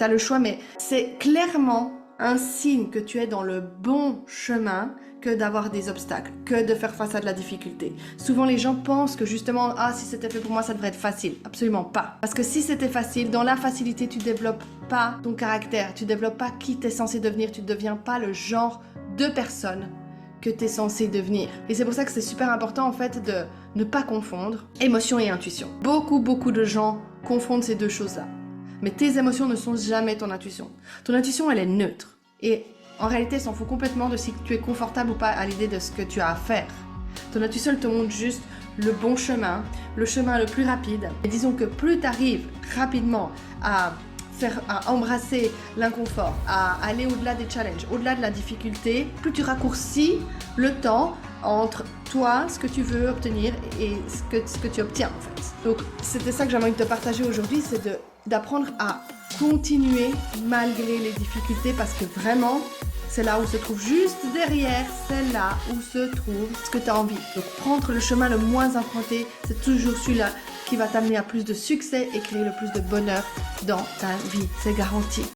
tu as le choix, mais c'est clairement un signe que tu es dans le bon chemin que d'avoir des obstacles, que de faire face à de la difficulté. Souvent, les gens pensent que justement, ah, si c'était fait pour moi, ça devrait être facile. Absolument pas. Parce que si c'était facile, dans la facilité, tu développes pas ton caractère, tu développes pas qui tu es censé devenir, tu ne deviens pas le genre de personne que tu es censé devenir. Et c'est pour ça que c'est super important en fait de ne pas confondre émotion et intuition. Beaucoup de gens confondent ces deux choses-là. Mais tes émotions ne sont jamais ton intuition. Ton intuition, elle est neutre. Et en réalité, elle s'en fout complètement de si tu es confortable ou pas à l'idée de ce que tu as à faire. Ton intuition, elle te montre juste le bon chemin, le chemin le plus rapide. Et disons que plus tu arrives rapidement à embrasser l'inconfort, à aller au-delà des challenges, au-delà de la difficulté, plus tu raccourcis le temps entre toi, ce que tu veux obtenir et ce que tu obtiens en fait. Donc c'était ça que j'aimerais te partager aujourd'hui, c'est d'apprendre à continuer malgré les difficultés parce que vraiment, c'est là où se trouve juste derrière, c'est là où se trouve ce que tu as envie. Donc prendre le chemin le moins emprunté, c'est toujours celui-là qui va t'amener à plus de succès et créer le plus de bonheur dans ta vie. C'est garanti.